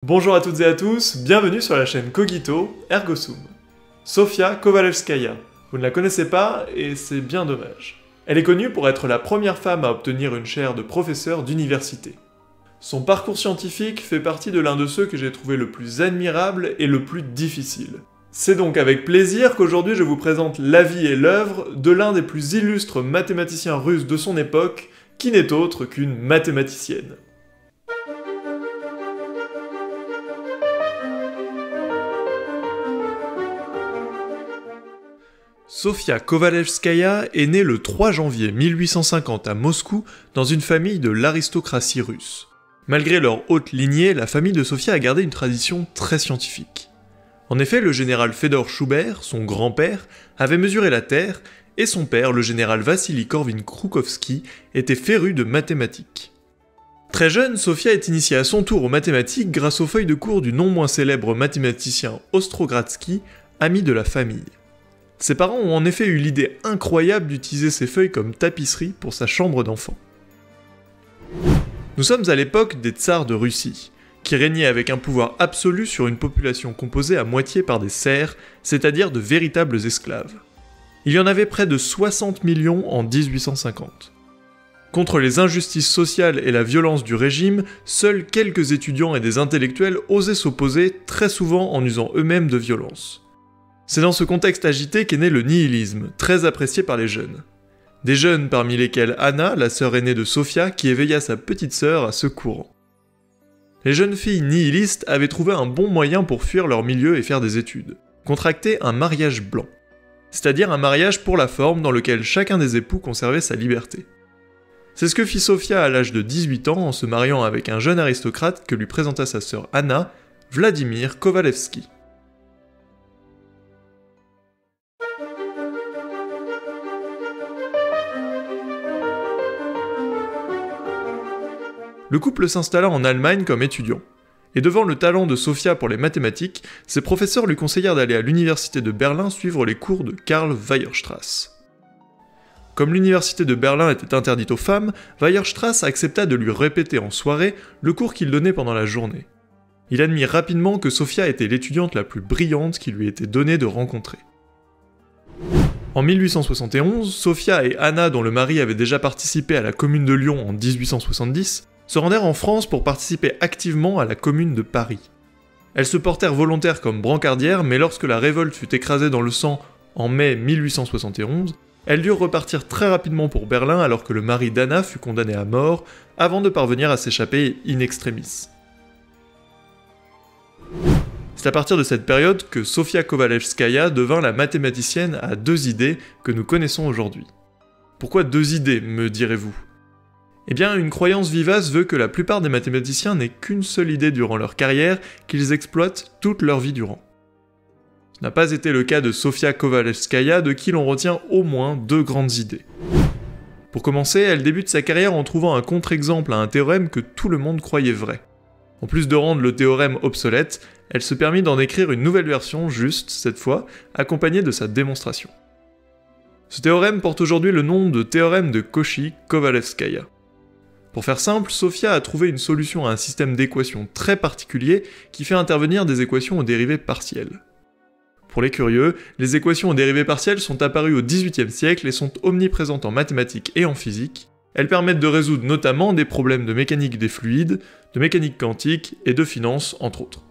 Bonjour à toutes et à tous, bienvenue sur la chaîne Cogito, Ergo Sum. Sofia Kovalevskaya. Vous ne la connaissez pas et c'est bien dommage. Elle est connue pour être la première femme à obtenir une chaire de professeur d'université. Son parcours scientifique fait partie de l'un de ceux que j'ai trouvé le plus admirable et le plus difficile. C'est donc avec plaisir qu'aujourd'hui je vous présente la vie et l'œuvre de l'un des plus illustres mathématiciens russes de son époque, qui n'est autre qu'une mathématicienne. Sofia Kovalevskaya est née le 3 janvier 1850 à Moscou dans une famille de l'aristocratie russe. Malgré leur haute lignée, la famille de Sofia a gardé une tradition très scientifique. En effet, le général Fedor Schubert, son grand-père, avait mesuré la Terre, et son père, le général Vassili Korvin-Kroukovski, était féru de mathématiques. Très jeune, Sofia est initiée à son tour aux mathématiques grâce aux feuilles de cours du non moins célèbre mathématicien Ostrogradsky, ami de la famille. Ses parents ont en effet eu l'idée incroyable d'utiliser ces feuilles comme tapisserie pour sa chambre d'enfant. Nous sommes à l'époque des tsars de Russie, qui régnaient avec un pouvoir absolu sur une population composée à moitié par des serfs, c'est-à-dire de véritables esclaves. Il y en avait près de 60 millions en 1850. Contre les injustices sociales et la violence du régime, seuls quelques étudiants et des intellectuels osaient s'opposer, très souvent en usant eux-mêmes de violence. C'est dans ce contexte agité qu'est né le nihilisme, très apprécié par les jeunes. Des jeunes parmi lesquels Anna, la sœur aînée de Sofia, qui éveilla sa petite sœur à ce courant. Les jeunes filles nihilistes avaient trouvé un bon moyen pour fuir leur milieu et faire des études. Contracter un mariage blanc. C'est-à-dire un mariage pour la forme dans lequel chacun des époux conservait sa liberté. C'est ce que fit Sofia à l'âge de 18 ans en se mariant avec un jeune aristocrate que lui présenta sa sœur Anna, Vladimir Kovalevski. Le couple s'installa en Allemagne comme étudiant. Et devant le talent de Sofia pour les mathématiques, ses professeurs lui conseillèrent d'aller à l'université de Berlin suivre les cours de Karl Weierstrass. Comme l'université de Berlin était interdite aux femmes, Weierstrass accepta de lui répéter en soirée le cours qu'il donnait pendant la journée. Il admit rapidement que Sofia était l'étudiante la plus brillante qu'il lui était donné de rencontrer. En 1871, Sofia et Anna, dont le mari avait déjà participé à la Commune de Lyon en 1870, se rendèrent en France pour participer activement à la Commune de Paris. Elles se portèrent volontaires comme brancardières, mais lorsque la révolte fut écrasée dans le sang en mai 1871, elles durent repartir très rapidement pour Berlin alors que le mari d'Anna fut condamné à mort, avant de parvenir à s'échapper in extremis. C'est à partir de cette période que Sofia Kovalevskaya devint la mathématicienne à deux idées que nous connaissons aujourd'hui. Pourquoi deux idées, me direz-vous ? Eh bien, une croyance vivace veut que la plupart des mathématiciens n'aient qu'une seule idée durant leur carrière, qu'ils exploitent toute leur vie durant. Ce n'a pas été le cas de Sofia Kovalevskaya, de qui l'on retient au moins deux grandes idées. Pour commencer, elle débute sa carrière en trouvant un contre-exemple à un théorème que tout le monde croyait vrai. En plus de rendre le théorème obsolète, elle se permit d'en écrire une nouvelle version, juste, cette fois, accompagnée de sa démonstration. Ce théorème porte aujourd'hui le nom de théorème de Cauchy-Kovalevskaya. Pour faire simple, Sofia a trouvé une solution à un système d'équations très particulier qui fait intervenir des équations aux dérivées partielles. Pour les curieux, les équations aux dérivées partielles sont apparues au XVIIIe siècle et sont omniprésentes en mathématiques et en physique. Elles permettent de résoudre notamment des problèmes de mécanique des fluides, de mécanique quantique et de finance, entre autres.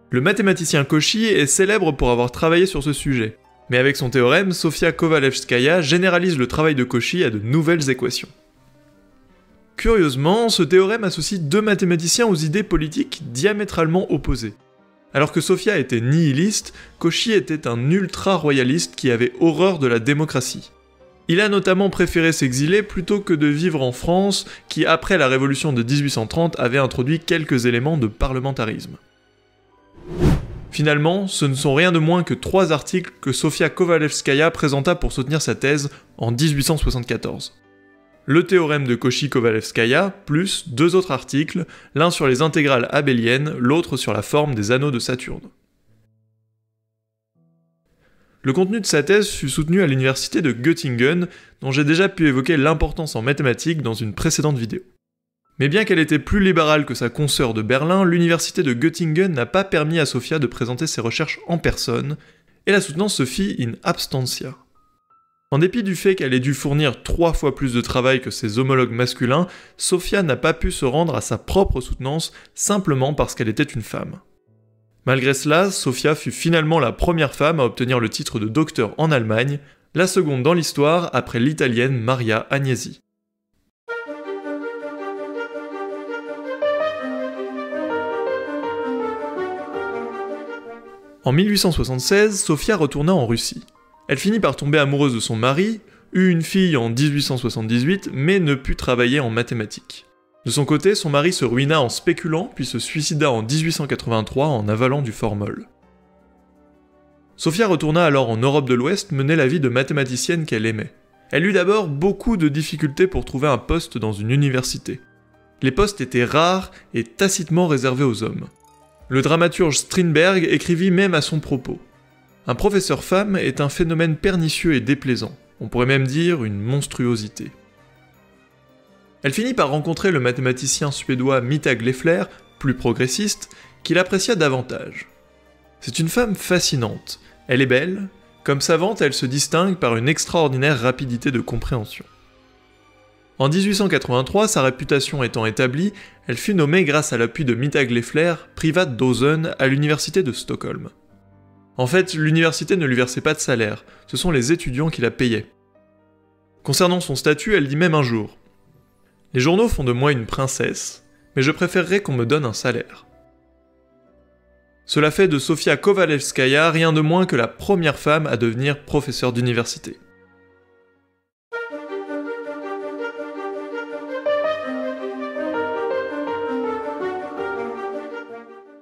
Le mathématicien Cauchy est célèbre pour avoir travaillé sur ce sujet, mais avec son théorème, Sofia Kovalevskaya généralise le travail de Cauchy à de nouvelles équations. Curieusement, ce théorème associe deux mathématiciens aux idées politiques diamétralement opposées. Alors que Sofia était nihiliste, Cauchy était un ultra-royaliste qui avait horreur de la démocratie. Il a notamment préféré s'exiler plutôt que de vivre en France, qui après la révolution de 1830 avait introduit quelques éléments de parlementarisme. Finalement, ce ne sont rien de moins que 3 articles que Sofia Kovalevskaya présenta pour soutenir sa thèse en 1874. Le théorème de Cauchy-Kovalevskaya, plus 2 autres articles, l'un sur les intégrales abéliennes, l'autre sur la forme des anneaux de Saturne. Le contenu de sa thèse fut soutenu à l'université de Göttingen, dont j'ai déjà pu évoquer l'importance en mathématiques dans une précédente vidéo. Mais bien qu'elle était plus libérale que sa consoeur de Berlin, l'université de Göttingen n'a pas permis à Sophia de présenter ses recherches en personne, et la soutenance se fit in abstantia. En dépit du fait qu'elle ait dû fournir 3 fois plus de travail que ses homologues masculins, Sophia n'a pas pu se rendre à sa propre soutenance simplement parce qu'elle était une femme. Malgré cela, Sophia fut finalement la première femme à obtenir le titre de docteur en Allemagne, la seconde dans l'histoire après l'italienne Maria Agnesi. En 1876, Sophia retourna en Russie. Elle finit par tomber amoureuse de son mari, eut une fille en 1878, mais ne put travailler en mathématiques. De son côté, son mari se ruina en spéculant, puis se suicida en 1883 en avalant du formol. Sophia retourna alors en Europe de l'Ouest mener la vie de mathématicienne qu'elle aimait. Elle eut d'abord beaucoup de difficultés pour trouver un poste dans une université. Les postes étaient rares et tacitement réservés aux hommes. Le dramaturge Strindberg écrivit même à son propos. Un professeur femme est un phénomène pernicieux et déplaisant, on pourrait même dire une monstruosité. Elle finit par rencontrer le mathématicien suédois Mittag Leffler, plus progressiste, qui l'apprécia davantage. C'est une femme fascinante, elle est belle, comme savante elle se distingue par une extraordinaire rapidité de compréhension. En 1883, sa réputation étant établie, elle fut nommée grâce à l'appui de Mittag Leffler Privatdozent à l'université de Stockholm. En fait, l'université ne lui versait pas de salaire, ce sont les étudiants qui la payaient. Concernant son statut, elle dit même un jour « Les journaux font de moi une princesse, mais je préférerais qu'on me donne un salaire. » Cela fait de Sofia Kovalevskaya rien de moins que la première femme à devenir professeure d'université.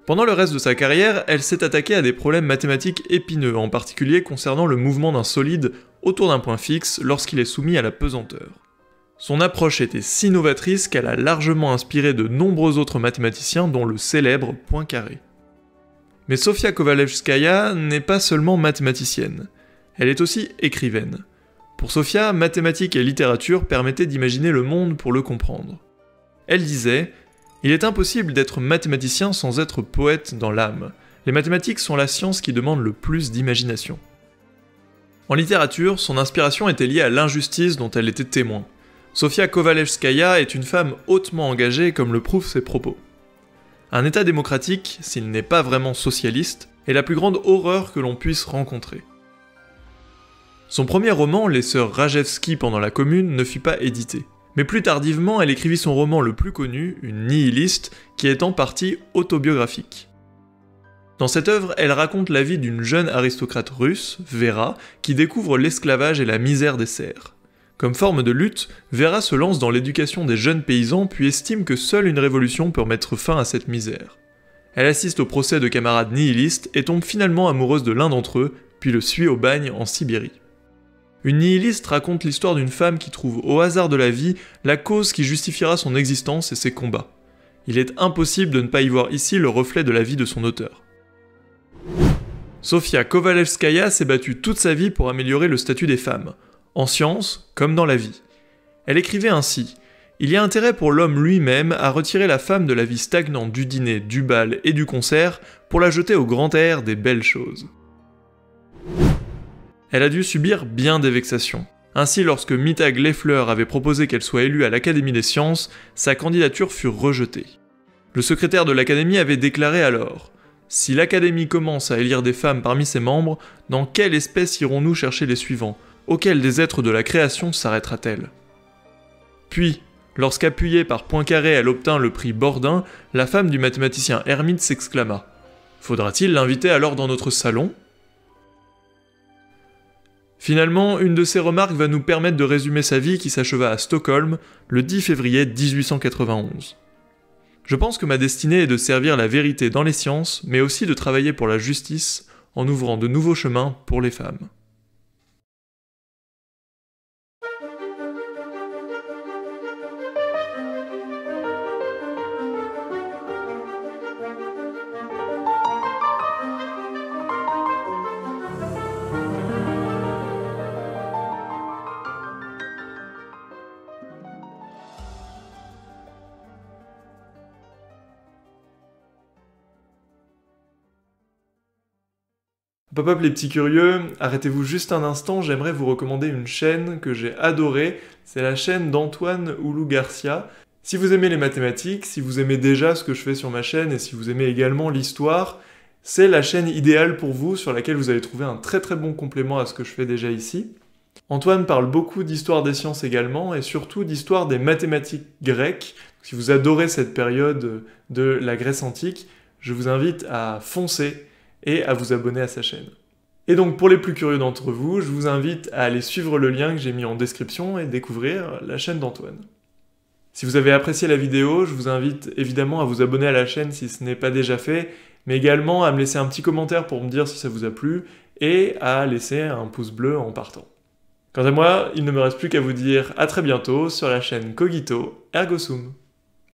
Pendant le reste de sa carrière, elle s'est attaquée à des problèmes mathématiques épineux, en particulier concernant le mouvement d'un solide autour d'un point fixe lorsqu'il est soumis à la pesanteur. Son approche était si novatrice qu'elle a largement inspiré de nombreux autres mathématiciens dont le célèbre Poincaré. Mais Sofia Kovalevskaya n'est pas seulement mathématicienne, elle est aussi écrivaine. Pour Sofia, mathématiques et littérature permettaient d'imaginer le monde pour le comprendre. Elle disait « Il est impossible d'être mathématicien sans être poète dans l'âme. Les mathématiques sont la science qui demande le plus d'imagination. » En littérature, son inspiration était liée à l'injustice dont elle était témoin. Sofia Kovalevskaya est une femme hautement engagée comme le prouvent ses propos. Un État démocratique, s'il n'est pas vraiment socialiste, est la plus grande horreur que l'on puisse rencontrer. Son premier roman, Les Sœurs Rajewsky pendant la Commune, ne fut pas édité. Mais plus tardivement, elle écrivit son roman le plus connu, Une nihiliste, qui est en partie autobiographique. Dans cette œuvre, elle raconte la vie d'une jeune aristocrate russe, Vera, qui découvre l'esclavage et la misère des serfs. Comme forme de lutte, Vera se lance dans l'éducation des jeunes paysans puis estime que seule une révolution peut mettre fin à cette misère. Elle assiste au procès de camarades nihilistes et tombe finalement amoureuse de l'un d'entre eux, puis le suit au bagne en Sibérie. Une nihiliste raconte l'histoire d'une femme qui trouve au hasard de la vie la cause qui justifiera son existence et ses combats. Il est impossible de ne pas y voir ici le reflet de la vie de son auteur. Sofia Kovalevskaya s'est battue toute sa vie pour améliorer le statut des femmes, en sciences comme dans la vie. Elle écrivait ainsi « Il y a intérêt pour l'homme lui-même à retirer la femme de la vie stagnante du dîner, du bal et du concert pour la jeter au grand air des belles choses. » Elle a dû subir bien des vexations. Ainsi, lorsque Mittag Leffler avait proposé qu'elle soit élue à l'Académie des sciences, sa candidature fut rejetée. Le secrétaire de l'Académie avait déclaré alors « Si l'Académie commence à élire des femmes parmi ses membres, dans quelle espèce irons-nous chercher les suivants ? Auquel des êtres de la création s'arrêtera-t-elle » Puis, lorsqu'appuyée par Poincaré elle obtint le prix Bordin, la femme du mathématicien Hermite s'exclama « Faudra-t-il l'inviter alors dans notre salon ?» Finalement, une de ces remarques va nous permettre de résumer sa vie qui s'acheva à Stockholm le 10 février 1891. Je pense que ma destinée est de servir la vérité dans les sciences, mais aussi de travailler pour la justice en ouvrant de nouveaux chemins pour les femmes. Pop-up les petits curieux, arrêtez-vous juste un instant, j'aimerais vous recommander une chaîne que j'ai adorée, c'est la chaîne d'Antoine Oulou Garcia. Si vous aimez les mathématiques, si vous aimez déjà ce que je fais sur ma chaîne et si vous aimez également l'histoire, c'est la chaîne idéale pour vous sur laquelle vous allez trouver un très très bon complément à ce que je fais déjà ici. Antoine parle beaucoup d'histoire des sciences également et surtout d'histoire des mathématiques grecques. Si vous adorez cette période de la Grèce antique, je vous invite à foncer et à vous abonner à sa chaîne. Et donc pour les plus curieux d'entre vous, je vous invite à aller suivre le lien que j'ai mis en description et découvrir la chaîne d'Antoine. Si vous avez apprécié la vidéo, je vous invite évidemment à vous abonner à la chaîne si ce n'est pas déjà fait, mais également à me laisser un petit commentaire pour me dire si ça vous a plu et à laisser un pouce bleu en partant. Quant à moi, il ne me reste plus qu'à vous dire à très bientôt sur la chaîne Cogito Ergo Sum.